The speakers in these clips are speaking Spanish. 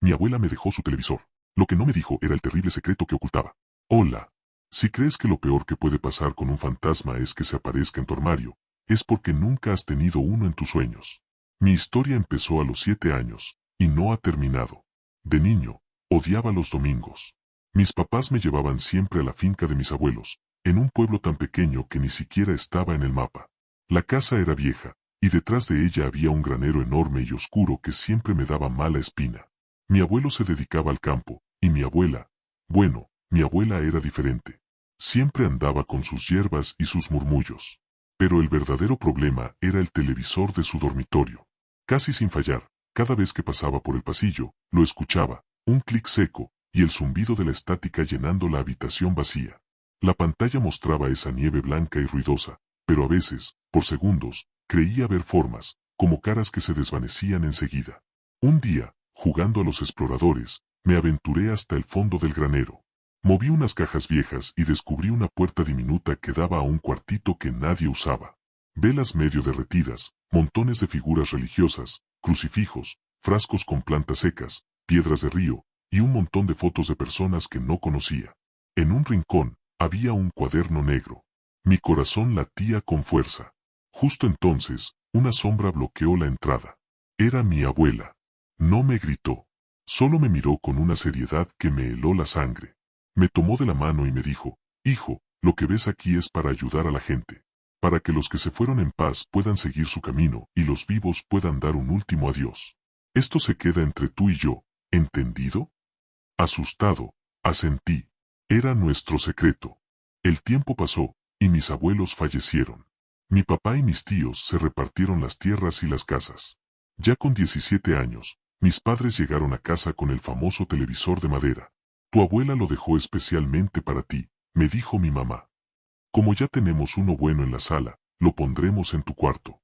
Mi abuela me dejó su televisor. Lo que no me dijo era el terrible secreto que ocultaba. Hola. Si crees que lo peor que puede pasar con un fantasma es que se aparezca en tu armario, es porque nunca has tenido uno en tus sueños. Mi historia empezó a los 7 años, y no ha terminado. De niño, odiaba los domingos. Mis papás me llevaban siempre a la finca de mis abuelos, en un pueblo tan pequeño que ni siquiera estaba en el mapa. La casa era vieja, y detrás de ella había un granero enorme y oscuro que siempre me daba mala espina. Mi abuelo se dedicaba al campo, y mi abuela, bueno, mi abuela era diferente. Siempre andaba con sus hierbas y sus murmullos. Pero el verdadero problema era el televisor de su dormitorio. Casi sin fallar, cada vez que pasaba por el pasillo, lo escuchaba, un clic seco, y el zumbido de la estática llenando la habitación vacía. La pantalla mostraba esa nieve blanca y ruidosa, pero a veces, por segundos, creía ver formas, como caras que se desvanecían enseguida. Un día, jugando a los exploradores, me aventuré hasta el fondo del granero. Moví unas cajas viejas y descubrí una puerta diminuta que daba a un cuartito que nadie usaba. Velas medio derretidas, montones de figuras religiosas, crucifijos, frascos con plantas secas, piedras de río, y un montón de fotos de personas que no conocía. En un rincón, había un cuaderno negro. Mi corazón latía con fuerza. Justo entonces, una sombra bloqueó la entrada. Era mi abuela. No me gritó. Solo me miró con una seriedad que me heló la sangre. Me tomó de la mano y me dijo, hijo, lo que ves aquí es para ayudar a la gente. Para que los que se fueron en paz puedan seguir su camino y los vivos puedan dar un último adiós. Esto se queda entre tú y yo, ¿entendido? Asustado, asentí. Era nuestro secreto. El tiempo pasó, y mis abuelos fallecieron. Mi papá y mis tíos se repartieron las tierras y las casas. Ya con 17 años, mis padres llegaron a casa con el famoso televisor de madera. Tu abuela lo dejó especialmente para ti, me dijo mi mamá. Como ya tenemos uno bueno en la sala, lo pondremos en tu cuarto.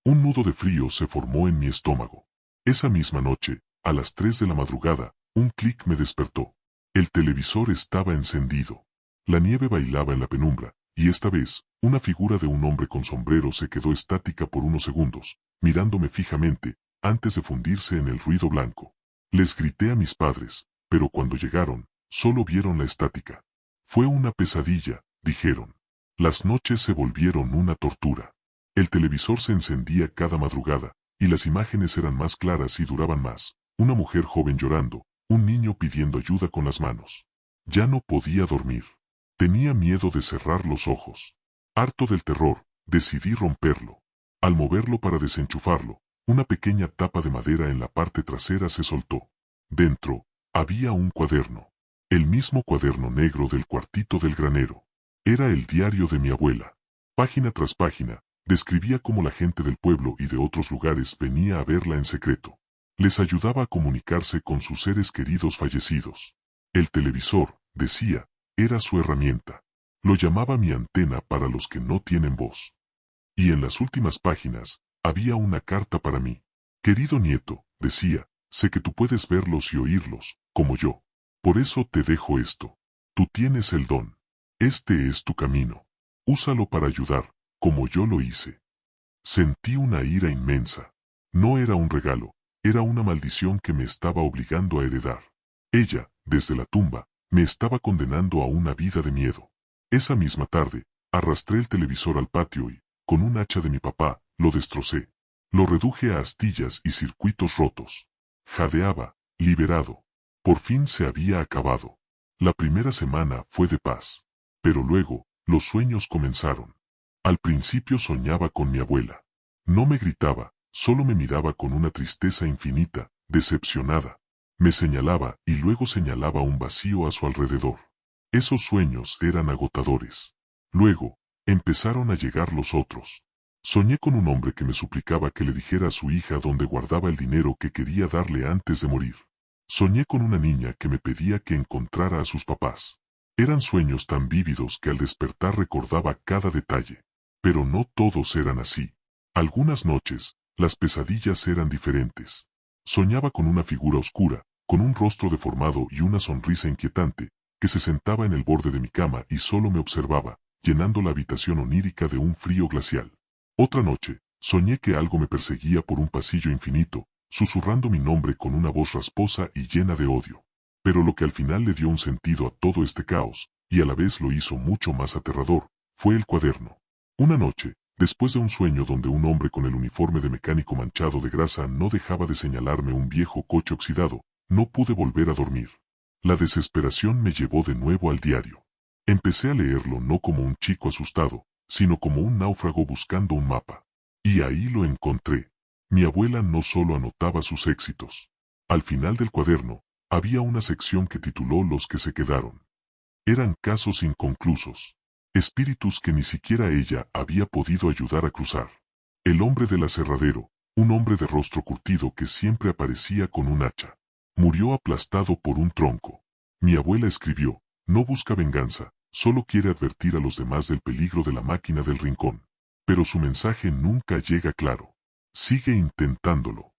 Un nudo de frío se formó en mi estómago. Esa misma noche, a las 3 de la madrugada, un clic me despertó. El televisor estaba encendido. La nieve bailaba en la penumbra, y esta vez, una figura de un hombre con sombrero se quedó estática por unos segundos, mirándome fijamente, antes de fundirse en el ruido blanco. Les grité a mis padres, pero cuando llegaron, solo vieron la estática. Fue una pesadilla, dijeron. Las noches se volvieron una tortura. El televisor se encendía cada madrugada, y las imágenes eran más claras y duraban más. Una mujer joven llorando, un niño pidiendo ayuda con las manos. Ya no podía dormir. Tenía miedo de cerrar los ojos. Harto del terror, decidí romperlo. Al moverlo para desenchufarlo, una pequeña tapa de madera en la parte trasera se soltó. Dentro, había un cuaderno. El mismo cuaderno negro del cuartito del granero. Era el diario de mi abuela. Página tras página, describía cómo la gente del pueblo y de otros lugares venía a verla en secreto. Les ayudaba a comunicarse con sus seres queridos fallecidos. El televisor, decía, era su herramienta. Lo llamaba mi antena para los que no tienen voz. Y en las últimas páginas, había una carta para mí. Querido nieto, decía, sé que tú puedes verlos y oírlos, como yo. Por eso te dejo esto. Tú tienes el don. Este es tu camino. Úsalo para ayudar, como yo lo hice. Sentí una ira inmensa. No era un regalo, era una maldición que me estaba obligando a heredar. Ella, desde la tumba, me estaba condenando a una vida de miedo. Esa misma tarde, arrastré el televisor al patio y, con un hacha de mi papá, lo destrocé. Lo reduje a astillas y circuitos rotos. Jadeaba, liberado. Por fin se había acabado. La primera semana fue de paz. Pero luego, los sueños comenzaron. Al principio soñaba con mi abuela. No me gritaba, solo me miraba con una tristeza infinita, decepcionada. Me señalaba y luego señalaba un vacío a su alrededor. Esos sueños eran agotadores. Luego, empezaron a llegar los otros. Soñé con un hombre que me suplicaba que le dijera a su hija dónde guardaba el dinero que quería darle antes de morir. Soñé con una niña que me pedía que encontrara a sus papás. Eran sueños tan vívidos que al despertar recordaba cada detalle. Pero no todos eran así. Algunas noches, las pesadillas eran diferentes. Soñaba con una figura oscura, con un rostro deformado y una sonrisa inquietante, que se sentaba en el borde de mi cama y solo me observaba, llenando la habitación onírica de un frío glacial. Otra noche, soñé que algo me perseguía por un pasillo infinito, susurrando mi nombre con una voz rasposa y llena de odio. Pero lo que al final le dio un sentido a todo este caos, y a la vez lo hizo mucho más aterrador, fue el cuaderno. Una noche, después de un sueño donde un hombre con el uniforme de mecánico manchado de grasa no dejaba de señalarme un viejo coche oxidado, no pude volver a dormir. La desesperación me llevó de nuevo al diario. Empecé a leerlo no como un chico asustado, sino como un náufrago buscando un mapa. Y ahí lo encontré. Mi abuela no solo anotaba sus éxitos. Al final del cuaderno, había una sección que tituló Los que se quedaron. Eran casos inconclusos. Espíritus que ni siquiera ella había podido ayudar a cruzar. El hombre del aserradero, un hombre de rostro curtido que siempre aparecía con un hacha. Murió aplastado por un tronco. Mi abuela escribió, no busca venganza, solo quiere advertir a los demás del peligro de la máquina del rincón. Pero su mensaje nunca llega claro. Sigue intentándolo.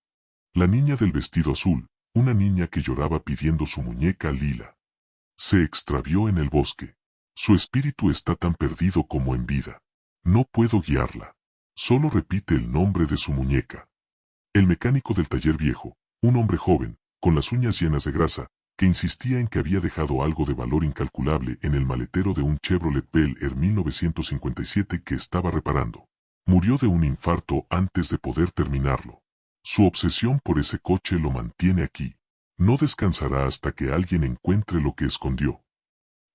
La niña del vestido azul, una niña que lloraba pidiendo su muñeca lila. Se extravió en el bosque. Su espíritu está tan perdido como en vida. No puedo guiarla. Solo repite el nombre de su muñeca. El mecánico del taller viejo, un hombre joven, con las uñas llenas de grasa, que insistía en que había dejado algo de valor incalculable en el maletero de un Chevrolet Bel Air 1957 que estaba reparando. Murió de un infarto antes de poder terminarlo. Su obsesión por ese coche lo mantiene aquí. No descansará hasta que alguien encuentre lo que escondió.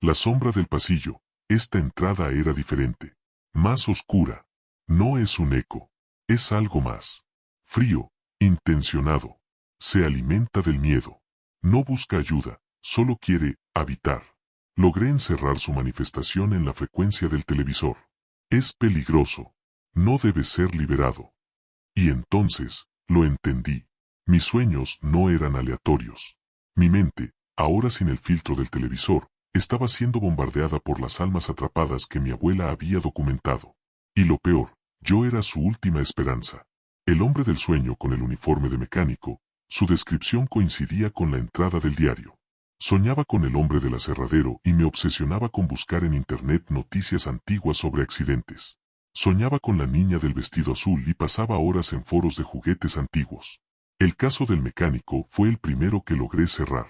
La sombra del pasillo, esta entrada era diferente. Más oscura. No es un eco. Es algo más. Frío, intencionado. Se alimenta del miedo. No busca ayuda, solo quiere habitar. Logré encerrar su manifestación en la frecuencia del televisor. Es peligroso. No debe ser liberado. Y entonces, lo entendí. Mis sueños no eran aleatorios. Mi mente, ahora sin el filtro del televisor, estaba siendo bombardeada por las almas atrapadas que mi abuela había documentado. Y lo peor, yo era su última esperanza. El hombre del sueño con el uniforme de mecánico, su descripción coincidía con la entrada del diario. Soñaba con el hombre del aserradero y me obsesionaba con buscar en internet noticias antiguas sobre accidentes. Soñaba con la niña del vestido azul y pasaba horas en foros de juguetes antiguos. El caso del mecánico fue el primero que logré cerrar.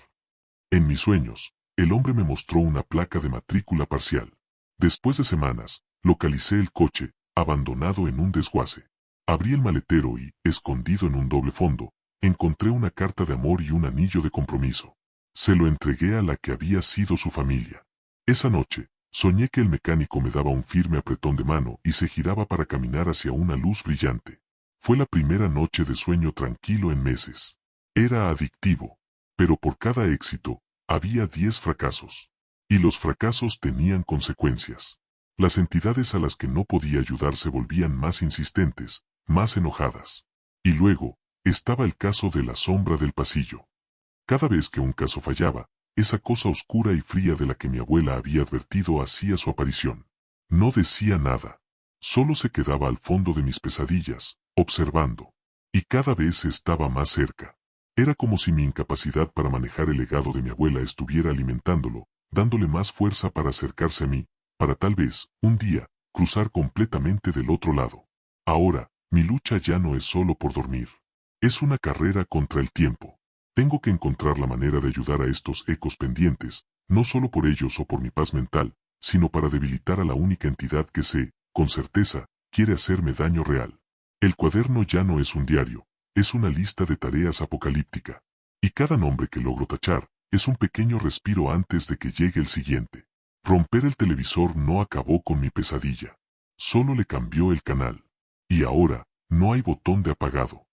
En mis sueños, el hombre me mostró una placa de matrícula parcial. Después de semanas, localicé el coche, abandonado en un desguace. Abrí el maletero y, escondido en un doble fondo, encontré una carta de amor y un anillo de compromiso. Se lo entregué a la que había sido su familia. Esa noche, soñé que el mecánico me daba un firme apretón de mano y se giraba para caminar hacia una luz brillante. Fue la primera noche de sueño tranquilo en meses. Era adictivo, pero por cada éxito, había 10 fracasos. Y los fracasos tenían consecuencias. Las entidades a las que no podía ayudar se volvían más insistentes, más enojadas. Y luego, estaba el caso de la sombra del pasillo. Cada vez que un caso fallaba, esa cosa oscura y fría de la que mi abuela había advertido hacía su aparición. No decía nada. Solo se quedaba al fondo de mis pesadillas, observando. Y cada vez estaba más cerca. Era como si mi incapacidad para manejar el legado de mi abuela estuviera alimentándolo, dándole más fuerza para acercarse a mí, para tal vez, un día, cruzar completamente del otro lado. Ahora, mi lucha ya no es solo por dormir. Es una carrera contra el tiempo. Tengo que encontrar la manera de ayudar a estos ecos pendientes, no solo por ellos o por mi paz mental, sino para debilitar a la única entidad que sé, con certeza, quiere hacerme daño real. El cuaderno ya no es un diario, es una lista de tareas apocalíptica. Y cada nombre que logro tachar, es un pequeño respiro antes de que llegue el siguiente. Romper el televisor no acabó con mi pesadilla. Solo le cambió el canal. Y ahora, no hay botón de apagado.